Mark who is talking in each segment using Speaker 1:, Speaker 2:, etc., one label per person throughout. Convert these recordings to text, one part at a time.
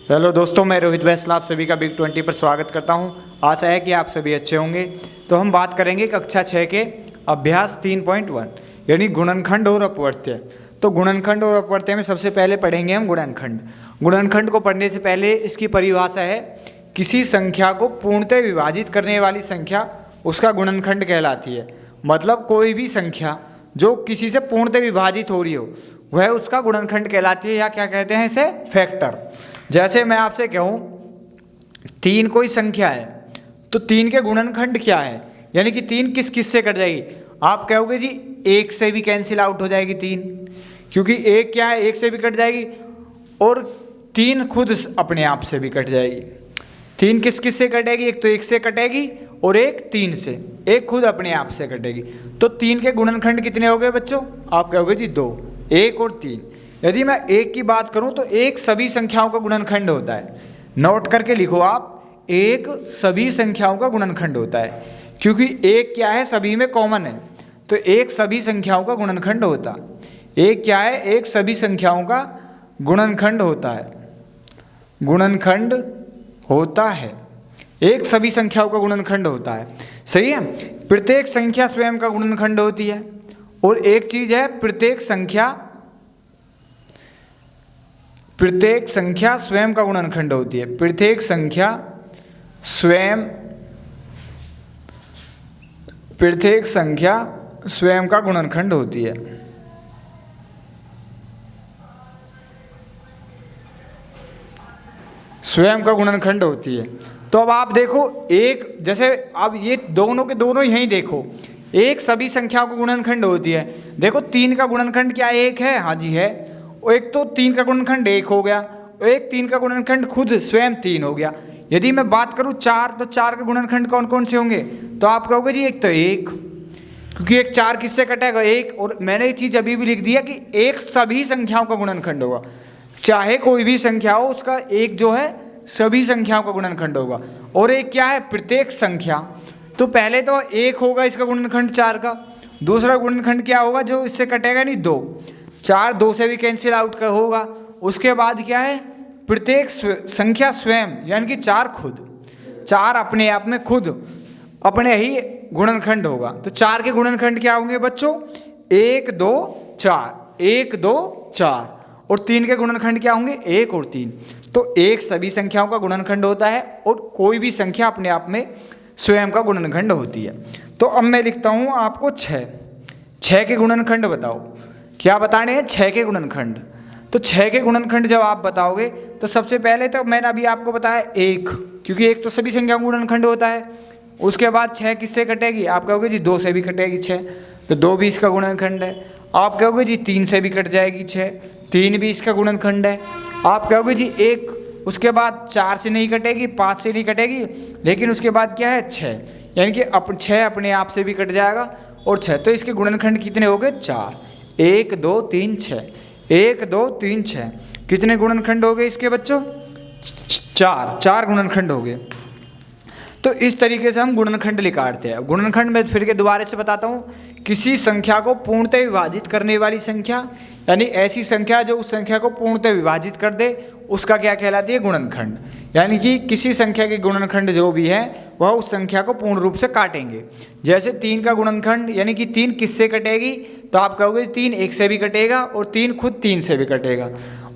Speaker 1: Hello दोस्तों, मैं रोहित बैसल आप सभी का बिग 20 पर स्वागत करता हूं। आशा है कि आप सभी अच्छे होंगे। तो हम बात करेंगे कक्षा 6 के अभ्यास 3.1 यानी गुणनखंड और अपवर्त्य। तो गुणनखंड और अपवर्त्य में सबसे पहले पढ़ेंगे हम गुणनखंड। गुणनखंड को पढ़ने से पहले इसकी परिभाषा है, किसी संख्या को पूर्णतः विभाजित करने वाली संख्या उसका गुणनखंड कहलाती है। मतलब कोई भी संख्या जो किसी से पूर्णतः विभाजित हो रही हो वह उसका गुणनखंड कहलाती है, या क्या कहते हैं इसे, फैक्टर। जैसे मैं आपसे कहूँ 3 कोई संख्या है तो 3 के गुणनखंड क्या है, यानी कि 3 किस किस से कट जाएगी। आप कहोगे जी 1 से भी कैंसिल आउट हो जाएगी 3, क्योंकि 1 क्या है, 1 से भी कट जाएगी और 3 खुद अपने आप से भी कट जाएगी। 3 किस किस से कटेगी, एक तो 1 से कटेगी और एक 3 से, एक खुद अपने आप से कटेगी। तो 3 के गुणनखंड कितने हो गए बच्चों, आप कहोगे जी 2, 1 और 3। यदि मैं 1 की बात करूं तो 1 सभी संख्याओं का गुणनखंड होता है। नोट करके लिखो आप, 1 सभी संख्याओं का गुणनखंड होता है, क्योंकि 1 क्या है, सभी में कॉमन है। तो 1 सभी संख्याओं का गुणनखंड होता है। 1 क्या है, 1 सभी संख्याओं का गुणनखंड होता है, गुणनखंड होता है। 1 सभी संख्याओं का गुणनखंड होता है, सही है। प्रत्येक संख्या स्वयं का गुणनखंड होती है। और एक चीज है, प्रत्येक संख्या स्वयं का गुणनखंड होती है। प्रत्येक संख्या स्वयं का गुणनखंड होती है। स्वयं का गुणनखंड होती है। तो अब आप देखो, एक जैसे अब ये दोनों के दोनों यहीं देखो, 1 सभी संख्याओं का गुणनखंड होती है। देखो 3 का गुणनखंड क्या 1 है, हाँ जी है। और एक तो 3 का गुणनखंड 1 हो गया, और एक 3 का गुणनखंड खुद स्वयं 3 हो गया। यदि मैं बात करूं 4, तो 4 के गुणनखंड कौन कौन से होंगे, तो आप कहोगे जी एक तो 1, क्योंकि एक 4 किससे कटेगा, 1। और मैंने ये चीज़ अभी भी लिख दिया कि 1 सभी संख्याओं का गुणनखंड होगा, चाहे कोई भी संख्या हो, उसका 1 जो है सभी संख्याओं का गुणनखंड होगा। और एक क्या है, प्रत्येक संख्या। तो पहले तो 1 होगा इसका गुणनखंड 4 का, दूसरा गुणनखंड क्या होगा जो इससे कटेगा, नहीं 2, 4 2 से भी कैंसिल आउट का होगा। उसके बाद क्या है, प्रत्येक संख्या स्वयं, यानी कि 4 खुद, 4 अपने आप में खुद अपने ही गुणनखंड होगा। तो 4 के गुणनखंड क्या होंगे बच्चों, 1 2 4, 1 2 4। और 3 के गुणनखंड क्या होंगे, 1 और 3। तो 1 सभी संख्याओं का गुणनखंड होता है, और कोई भी संख्या अपने आप में स्वयं का गुणनखंड होती है। तो अब मैं लिखता हूँ आपको 6 के गुणनखंड बताओ। क्या बताने हैं, 6 के गुणनखंड। तो 6 के गुणनखंड जब आप बताओगे तो सबसे पहले तो मैंने अभी आपको बताया 1, क्योंकि 1 तो सभी संख्याओं का गुणनखंड होता है। उसके बाद 6 किससे कटेगी, आप कहोगे जी 2 से भी कटेगी 6, तो 2 भी इसका गुणनखंड है। आप कहोगे जी 3 से भी कट जाएगी 6, 3 भी इसका गुणनखंड है। आप कहोगे जी 1, उसके बाद 4 से नहीं कटेगी, 5 से नहीं कटेगी, लेकिन उसके बाद क्या है 6, यानी कि 6 अपने आप से भी कट जाएगा और 6। तो इसके गुणनखंड कितने हो गए, 4, 1 2 3 6, 1 2 3 6। कितने गुणनखंड हो गए इसके बच्चों, 4 गुणनखंड हो गए। तो इस तरीके से हम गुणनखंड निकालते हैं। गुणनखंड में फिर के दोबारा से बताता हूँ, किसी संख्या को पूर्णतः विभाजित करने वाली संख्या, यानी ऐसी संख्या जो उस संख्या को पूर्णतः विभाजित कर दे, उसका क्या कहलाती है, गुणनखंड। यानी कि किसी संख्या के गुणनखंड जो भी है वह उस संख्या को पूर्ण रूप से काटेंगे। जैसे 3 का गुणनखंड, यानी कि 3 किससे कटेगी, तो आप कहोगे 3 1 से भी कटेगा और 3 खुद 3 से भी कटेगा।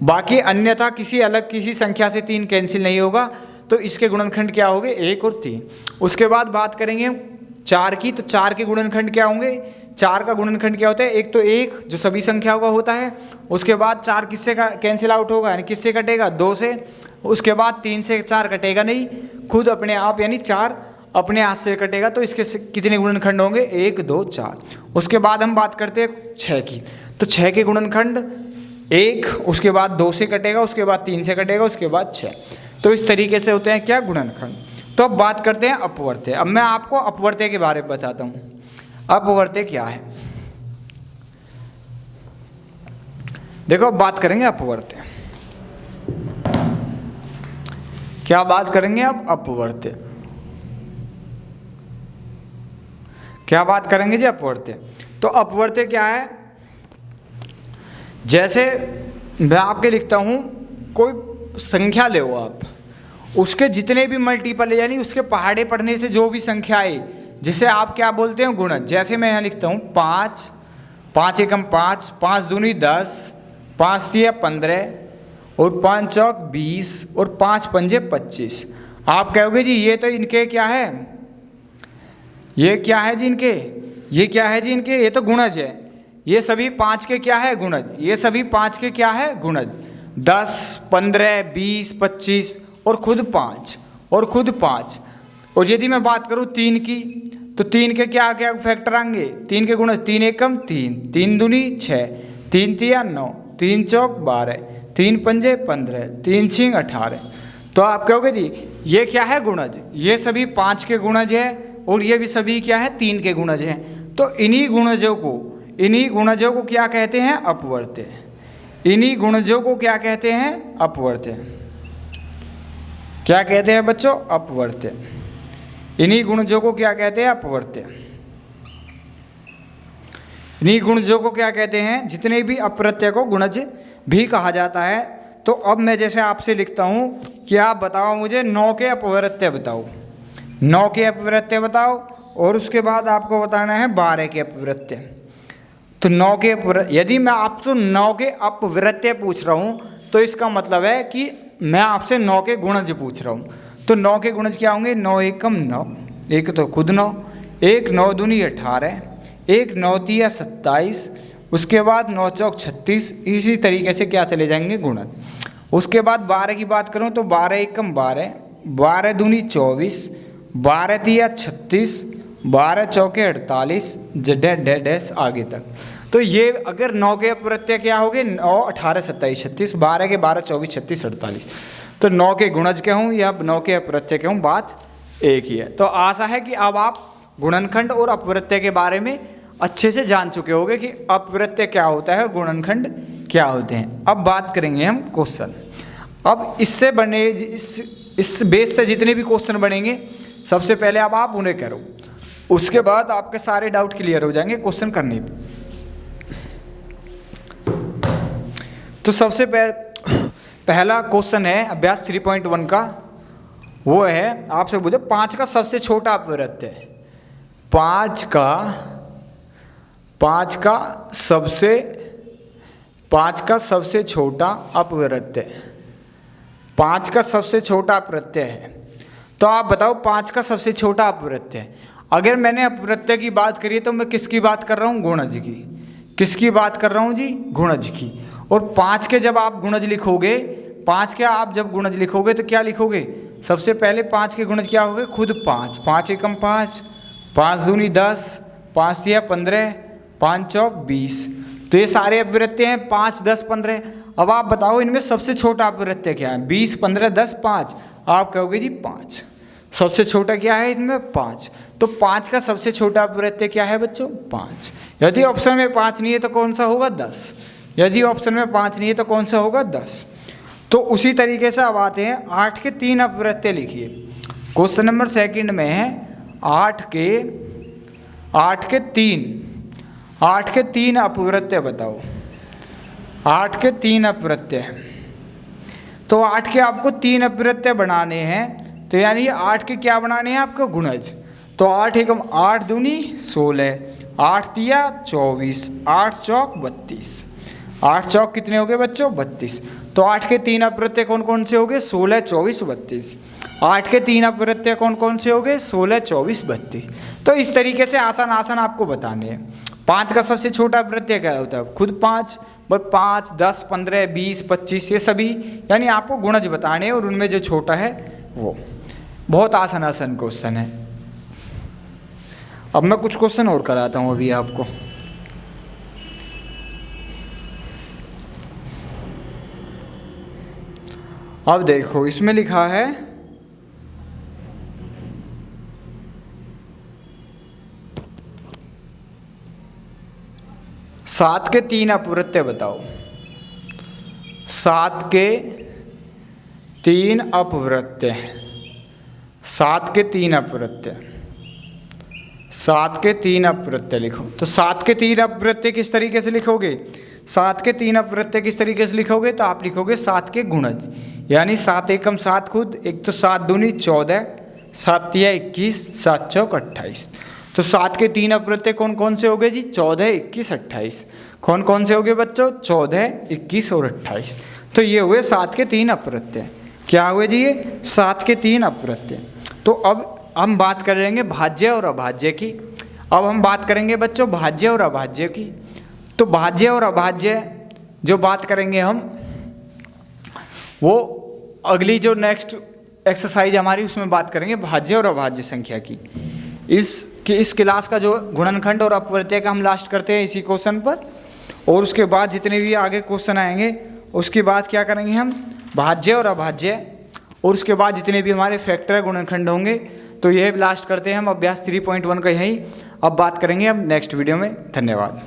Speaker 1: बाकी अन्यथा किसी संख्या से 3 कैंसिल नहीं होगा। तो इसके गुणनखंड क्या होंगे, 1 और 3। उसके बाद बात करेंगे 4 की, तो 4 के गुणनखंड क्या होंगे, 4 का गुणनखंड क्या होता है, एक तो 1 जो सभी संख्याओं का होता है, उसके बाद 4 किससे कैंसिल आउट होगा, यानी किससे कटेगा, 2 से। उसके बाद 3 से 4 कटेगा नहीं, खुद अपने आप, यानी 4 अपने हाथ से कटेगा। तो इसके कितने गुणनखंड होंगे, 1 2 4। उसके बाद हम बात करते हैं 6 की, तो 6 के गुणनखंड 1, उसके बाद 2 से कटेगा, उसके बाद 3 से कटेगा, उसके बाद 6। तो इस तरीके से होते हैं क्या, गुणनखंड। तो अब बात करते हैं अपवर्त्य। अब मैं आपको अपवर्त्य के बारे में बताता हूँ। अपवर्त्य क्या है, देखो अब बात करेंगे अपवर्त्य। क्या बात करेंगे अब, अपवर्त्य। क्या बात करेंगे जी, अपवर्त्य। तो अपवर्त्य क्या है, जैसे मैं आपके लिखता हूँ कोई संख्या ले आप, उसके जितने भी मल्टीपल यानी उसके पहाड़े पढ़ने से जो भी संख्या आए, जिसे आप क्या बोलते हैं, गुणज। जैसे मैं यहाँ लिखता हूँ 5, 5 एकम 5, 5 दूनी 10, 5 तिया 15 और 5 चौक 20 और 5 पंजे 25। आप कहोगे जी ये तो इनके क्या है, ये क्या है जी इनके, ये क्या है जी इनके, ये तो गुणज है। ये सभी 5 के क्या है, गुणज। ये सभी 5 के क्या है, गुणज। 10, 15, 20, 25 और खुद 5 और खुद 5। और यदि मैं बात करूँ 3 की, तो 3 के क्या क्या फैक्टर आएंगे, 3 के गुणज। 3 एकम 3, 3 दूनी 6, 3 तिया 9, 3 चौक 12, 3 पंजे 15, 3 छिंग 18। तो आप कहोगे जी ये क्या है, गुणज। ये सभी 5 के गुणज है और ये भी सभी क्या है, 3 के गुणज हैं। तो इन्हीं गुणजों को क्या कहते हैं, अपवर्त्य। इन्हीं गुणजों को क्या कहते हैं, अपवर्त्य। क्या कहते हैं बच्चों, अपवर्त्य। इन्हीं गुणजों को क्या कहते हैं, अपवर्त्य। इन्हीं गुणजों को क्या कहते हैं, जितने भी अपवर्त्य को गुणज भी कहा जाता है। तो अब मैं जैसे आपसे लिखता हूं कि आप बताओ मुझे 9 के अपवर्त्य बताओ, 9 के अपवर्त्य बताओ, और उसके बाद आपको बताना है 12 के अपवर्त्य। तो 9 के यदि मैं आपसे 9 के अपवर्त्य पूछ रहा हूँ तो इसका मतलब है कि मैं आपसे 9 के गुणज पूछ रहा हूँ। तो 9 के गुणज क्या होंगे, 9 एकम 9, एक तो खुद 9, 1 9 दूनी 18, 1 9 तिया 27, उसके बाद 9 चौक 36। इसी तरीके से क्या चले जाएंगे, गुणज। उसके बाद 12 की बात करूँ तो 12 एकम 12, 12 दूनी 24, 12 तिया 36, 12 चौके 48, डैश आगे तक। तो ये अगर 9 के अपवर्त्य क्या हो गए, 9 18 27 36, 12 के 12 24 36 48। तो 9 के गुणज के हूँ या 9 के अपवर्त्य के हूँ, बात एक ही है। तो आशा है कि अब आप गुणनखंड और अपवर्त्य के बारे में अच्छे से जान चुके होंगे कि अपवर्त्य क्या होता है और गुणनखंड क्या होते हैं। अब बात करेंगे हम क्वेश्चन। अब इससे बने इस बेस से जितने भी क्वेश्चन बनेंगे, सबसे पहले अब आप उन्हें करो, उसके बाद आपके सारे डाउट क्लियर हो जाएंगे क्वेश्चन करने पे। तो सबसे पहला क्वेश्चन है अभ्यास 3.1 का, वो है आपसे पूछो 5 का सबसे छोटा अपवर्त्य। 5 का सबसे छोटा अपवर्त्य, 5 का सबसे छोटा अपवर्त्य है। तो आप बताओ 5 का सबसे छोटा अपवर्त्य है। अगर मैंने अपवर्त्य की बात करी है तो मैं किसकी बात कर रहा हूँ, गुणज की। किसकी बात कर रहा हूँ जी, गुणज की। और 5 के जब आप गुणज लिखोगे, 5 के आप जब गुणज लिखोगे तो क्या लिखोगे, सबसे पहले 5 के गुणज क्या होंगे, खुद 5, 5 एकम 5, 5 दूनी 10, 5 तिया 15, 5 चौक 20। तो ये सारे अपवर्त्य हैं 5, 10, 15। अब आप बताओ इनमें सबसे छोटा अपवर्त्य क्या है, 20, 15, 10, 5। आप कहोगे जी 5। सबसे छोटा क्या है इनमें, 5। तो 5 का सबसे छोटा अपवर्त्य क्या है बच्चों, 5। यदि ऑप्शन में 5 नहीं है तो कौन सा होगा, 10। यदि ऑप्शन में 5 नहीं है तो कौन सा होगा, 10। तो उसी तरीके से अब आते हैं 8 के 3 अपवर्त्य लिखिए। क्वेश्चन नंबर सेकंड में है 8 के 3 अपवर्त्य बताओ। 8 के 3 अपवर्त्य, तो 8 के आपको 3 अपवर्त्य बनाने हैं। तो यानी 8 के क्या बनाने हैं आपको, गुणज। तो 8 एकम 8 दूनी 16, 8 तिया 24, 8 चौक 32। 8 चौक कितने हो गए बच्चों, 32। तो 8 के 3 अपवर्त्य कौन कौन से हो गए, 16, 24, 32। 8 के 3 अपवर्त्य कौन कौन से हो गए, 16, 24, 32। तो इस तरीके से आसान आपको बताने हैं। 5 का सबसे छोटा अपवर्त्य क्या होता है, खुद 5, 5, 10, 15, 20, 25, ये सभी यानी आपको गुणज बताने हैं और उनमें जो छोटा है वो। बहुत आसान क्वेश्चन है। अब मैं कुछ क्वेश्चन और कराता हूँ अभी आपको। अब देखो इसमें लिखा है 7 के 3 अपवर्त्य बताओ। 7 के 3 अपवर्त्य, 7 के 3 अपवर्त्य, 7 के 3 अपवर्त्य लिखो। तो 7 के 3 अपवर्त्य किस तरीके से लिखोगे, 7 के 3 अपवर्त्य किस तरीके से लिखोगे, तो आप लिखोगे 7 के गुणज। यानी 7 एकम 7 खुद, एक तो 7 दूनी 14, 7 तिया 21, 7 चौक 28। तो 7 के 3 अप्रत्यय कौन कौन से हो गए जी? 14, 21, 28। कौन कौन से हो गए बच्चों? 14, 21 और 28। तो ये हुए 7 के 3 अप्रत्यय। क्या हुए जी? ये 7 के 3 अप्रत्यय। तो अब हम बात करेंगे भाज्य और अभाज्य की। अब हम बात करेंगे बच्चों भाज्य और अभाज्य की। तो भाज्य और अभाज्य जो बात करेंगे हम, वो अगली जो नेक्स्ट एक्सरसाइज हमारी उसमें बात करेंगे भाज्य और अभाज्य संख्या की। इस क्लास का जो गुणनखंड और अपवर्त्य का हम लास्ट करते हैं इसी क्वेश्चन पर, और उसके बाद जितने भी आगे क्वेश्चन आएंगे उसके बाद क्या करेंगे हम? भाज्य और अभाज्य, और उसके बाद जितने भी हमारे फैक्टर गुणनखंड होंगे। तो यह लास्ट करते हैं हम अभ्यास 3.1 का यहीं। अब बात करेंगे हम नेक्स्ट वीडियो में। धन्यवाद।